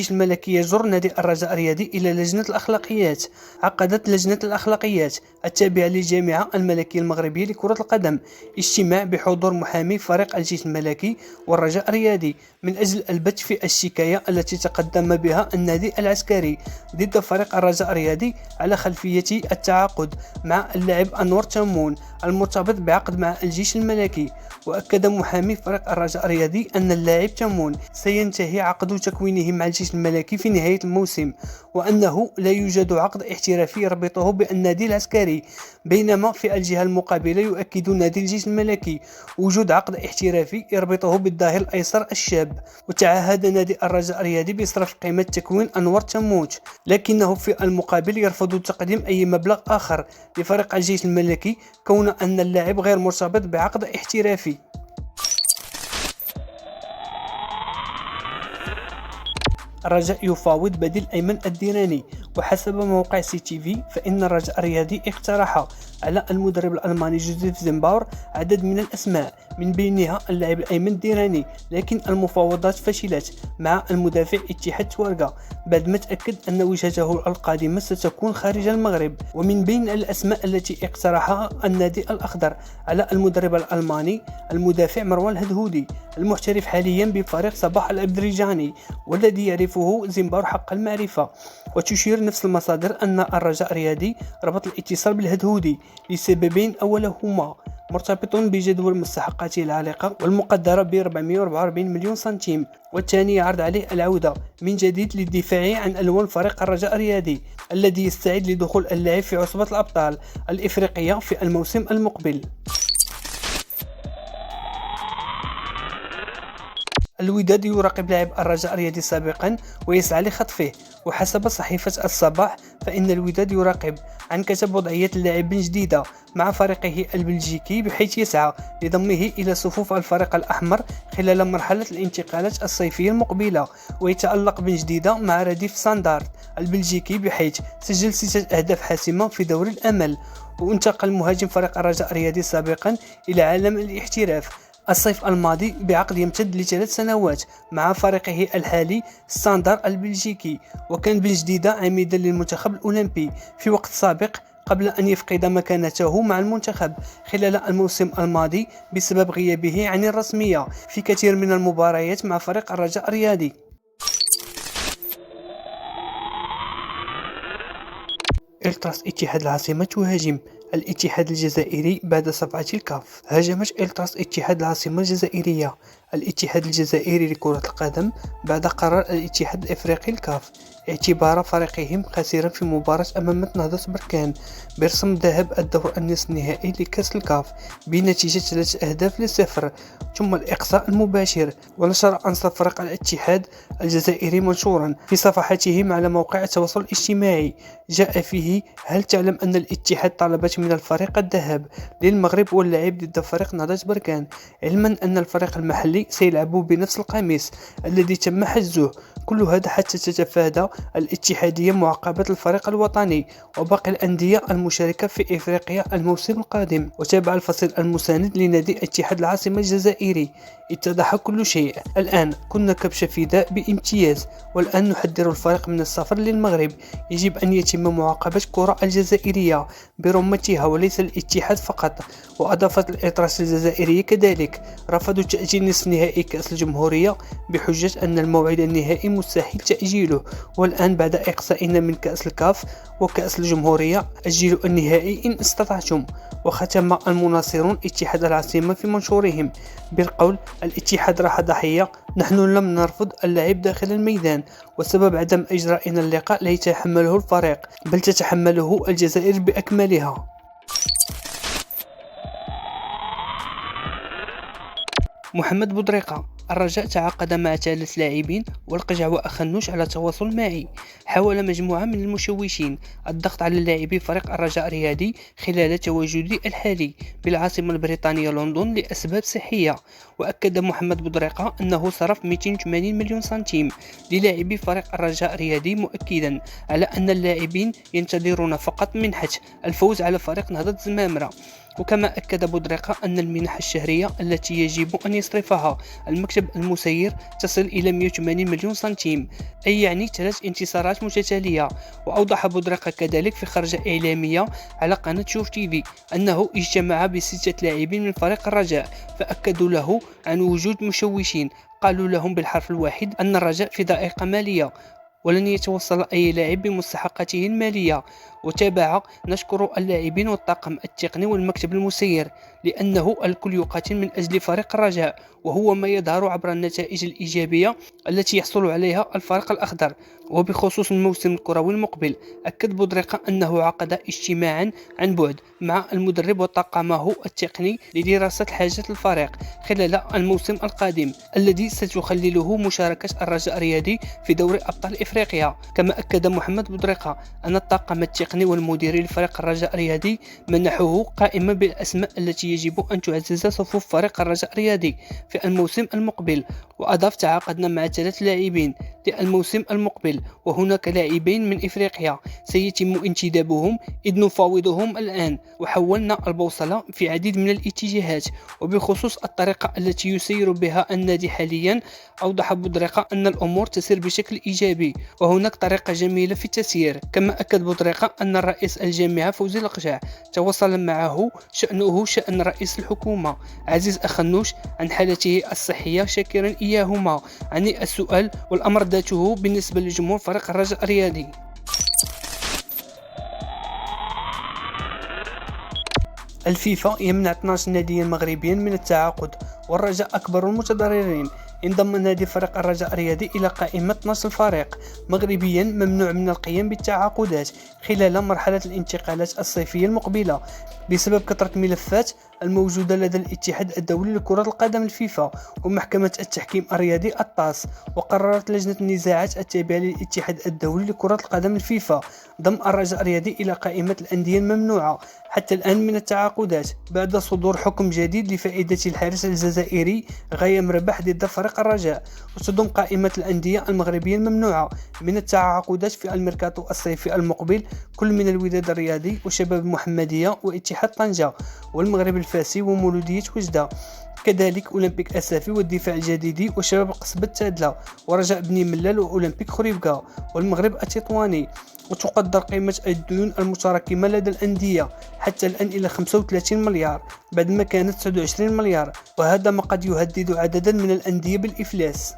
الجيش الملكي يجر نادي الرجاء الرياضي إلى لجنة الأخلاقيات. عقدت لجنة الأخلاقيات التابعة للجامعة الملكية المغربية لكرة القدم اجتماع بحضور محامي فريق الجيش الملكي والرجاء الرياضي من أجل البت في الشكاية التي تقدم بها النادي العسكري ضد فريق الرجاء الرياضي على خلفية التعاقد مع اللاعب أنور تمون المرتبط بعقد مع الجيش الملكي. وأكد محامي فريق الرجاء الرياضي أن اللاعب تمون سينتهي عقد تكوينه مع الجيش الملكي في نهاية الموسم، وأنه لا يوجد عقد احترافي يربطه بالنادي العسكري، بينما في الجهة المقابلة يؤكد نادي الجيش الملكي وجود عقد احترافي يربطه بالظهير الأيسر الشاب. وتعهد نادي الرجاء الرياضي بصرف قيمة تكوين أنور تموت، لكنه في المقابل يرفض تقديم أي مبلغ آخر لفريق الجيش الملكي كون أن اللاعب غير مرتبط بعقد احترافي. الرجاء يفاوض بديل أيمن الديراني. وحسب موقع سي تي في فإن الرجاء الرياضي اقترح على المدرب الألماني جوزيف زيمباور عدد من الأسماء من بينها اللاعب أيمن الديراني، لكن المفاوضات فشلت مع المدافع اتحاد تورقة بعد ما تأكد أن وجهته القادمة ستكون خارج المغرب. ومن بين الأسماء التي اقترحها النادي الأخضر على المدرب الألماني المدافع مروان الهدهودي المحترف حاليا بفريق صباح الأبدريجاني والذي يعرفه زيمباور حق المعرفة. وتشير نفس المصادر أن الرجاء الرياضي ربط الاتصال بالهدهودي لسببين، أولهما مرتبط بجدول مستحقاته العالقة والمقدرة ب 444 مليون سنتيم، والثاني عرض عليه العودة من جديد للدفاع عن ألوان فريق الرجاء الرياضي الذي يستعد لدخول اللاعب في عصبة الأبطال الإفريقية في الموسم المقبل. الوداد يراقب لاعب الرجاء الرياضي سابقا ويسعى لخطفه. وحسب صحيفة الصباح فإن الوداد يراقب عن كتب وضعية اللاعب جديدة مع فريقه البلجيكي، بحيث يسعى لضمه إلى صفوف الفريق الأحمر خلال مرحلة الانتقالات الصيفية المقبلة. ويتألق بن جديدة مع رديف ساندارد البلجيكي بحيث سجل 6 أهداف حاسمة في دوري الأمل. وانتقل مهاجم فريق الرجاء الرياضي سابقا إلى عالم الاحتراف الصيف الماضي بعقد يمتد ل3 سنوات مع فريقه الحالي ستاندر البلجيكي. وكان بن جديدة عميدا للمنتخب الأولمبي في وقت سابق قبل أن يفقد مكانته مع المنتخب خلال الموسم الماضي بسبب غيابه عن الرسمية في كثير من المباريات مع فريق الرجاء الرياضي. التراس اتحاد العاصمة تهاجم الاتحاد الجزائري بعد صفعة الكاف. هاجمت التراس اتحاد العاصمة الجزائرية الاتحاد الجزائري لكرة القدم بعد قرار الاتحاد الافريقي الكاف اعتبار فريقهم خاسرا في مباراة امام نهضة بركان برسم ذهاب الدور النصف النهائي لكأس الكاف بنتيجة 3-0 ثم الإقصاء المباشر. ونشر أنصار فريق الاتحاد الجزائري منشورا في صفحتهم على موقع التواصل الاجتماعي جاء فيه: هل تعلم أن الاتحاد طلبت من الفريق الذهاب للمغرب واللعب ضد فريق نهضة بركان، علما أن الفريق المحلي سيلعب بنفس القميص الذي تم حجزه. كل هذا حتى تتفادى الاتحادية معاقبة الفريق الوطني وباقي الأندية المشاركة في إفريقيا الموسم القادم. وتابع الفصيل المساند لنادي اتحاد العاصمة الجزائري: اتضح كل شيء، الآن كنا كبش فداء بامتياز، والآن نحذر الفريق من السفر للمغرب. يجب أن يتم معاقبة الكرة الجزائرية برمتها وليس الاتحاد فقط. وأضافت الإطراس الجزائرية كذلك رفضوا تأجيل نصف نهائي كأس الجمهورية بحجة أن الموعد النهائي مستحيل تأجيله، والآن بعد إقصائنا من كأس الكاف وكأس الجمهورية أجلوا النهائي إن استطعتم. وختم المناصرون اتحاد العاصمة في منشورهم بالقول: الاتحاد راح ضحية، نحن لم نرفض اللعب داخل الميدان، وسبب عدم إجرائنا اللقاء لا يتحمله الفريق بل تتحمله الجزائر بأكملها. محمد بودريقة: الرجاء تعاقد مع 3 لاعبين والقجع وأخنوش على تواصل معي. حاول مجموعة من المشوشين الضغط على لاعبي فريق الرجاء الرياضي خلال تواجدي الحالي بالعاصمة البريطانية لندن لأسباب صحية. وأكد محمد بودريقة أنه صرف 280 مليون سنتيم للاعبي فريق الرجاء الرياضي، مؤكدا على أن اللاعبين ينتظرون فقط منحة الفوز على فريق نهضة زمامرة. وكما أكد بودريقة أن المنح الشهرية التي يجب أن يصرفها المكتب المسير تصل إلى 180 مليون سنتيم، أي يعني 3 انتصارات متتالية. وأوضح بودريقة كذلك في خرجة إعلامية على قناة شوف تيفي أنه اجتمع ب6 لاعبين من فريق الرجاء، فأكدوا له عن وجود مشوشين. قالوا لهم بالحرف الواحد أن الرجاء في ضائقة مالية ولن يتوصل أي لاعب بمستحقاته المالية. وتابع: نشكر اللاعبين والطاقم التقني والمكتب المسير لأنه الكل يقاتل من أجل فريق الرجاء، وهو ما يظهر عبر النتائج الإيجابية التي يحصل عليها الفريق الأخضر. وبخصوص الموسم الكروي المقبل، أكد بودريقة أنه عقد اجتماعا عن بعد مع المدرب وطاقمه التقني لدراسة حاجات الفريق خلال الموسم القادم الذي ستخلله مشاركة الرجاء الرياضي في دوري أبطال إفريقيا. كما أكد محمد بودريقة أن الطاقم التقني والمديري لفريق الرجاء الرياضي منحوه قائمة بالأسماء التي يجب أن تعزز صفوف فريق الرجاء الرياضي في الموسم المقبل. وأضاف: تعاقدنا مع 3 لاعبين للموسم المقبل، وهناك لاعبين من إفريقيا سيتم انتدابهم إذ نفاوضهم الآن، وحولنا البوصلة في عديد من الاتجاهات. وبخصوص الطريقة التي يسير بها النادي حاليا، أوضح بودريقة أن الأمور تسير بشكل إيجابي وهناك طريقة جميلة في التسيير. كما أكد بودريقة أن الرئيس الجامعة فوزي القجع تواصل معه شأنه شأن رئيس الحكومة عزيز أخنوش عن حالته الصحية، شاكرا إياهما عن السؤال والأمر ذاته بالنسبة لجمهور فريق الرجاء الرياضي. الفيفا يمنع 12 ناديا مغربيا من التعاقد، والرجاء أكبر المتضررين. انضم نادي فريق الرجاء الرياضي إلى قائمة 12 فريق مغربيا ممنوع من القيام بالتعاقدات خلال مرحلة الانتقالات الصيفية المقبلة بسبب كثرة ملفات الموجودة لدى الاتحاد الدولي لكرة القدم الفيفا ومحكمة التحكيم الرياضي الطاس. وقررت لجنة النزاعات التابعة للاتحاد الدولي لكرة القدم الفيفا ضم الرجاء الرياضي إلى قائمة الأندية الممنوعة حتى الآن من التعاقدات بعد صدور حكم جديد لفائدة الحارس الجزائري غايم رباح ضد فريق الرجاء. وتضم قائمة الأندية المغربية الممنوعة من التعاقدات في الميركاتو الصيفي المقبل كل من الوداد الرياضي وشباب المحمدية واتحاد طنجة والمغرب الفاسي ومولودية وجدة، كذلك أولمبيك أسافي والدفاع الجديدي وشباب قصبة تادلة ورجاء بني ملال وأولمبيك خريبكا والمغرب التطواني. وتقدر قيمة الديون المتراكمة لدى الأندية حتى الآن إلى 35 مليار بعدما كانت 29 مليار، وهذا ما قد يهدد عددا من الأندية بالإفلاس.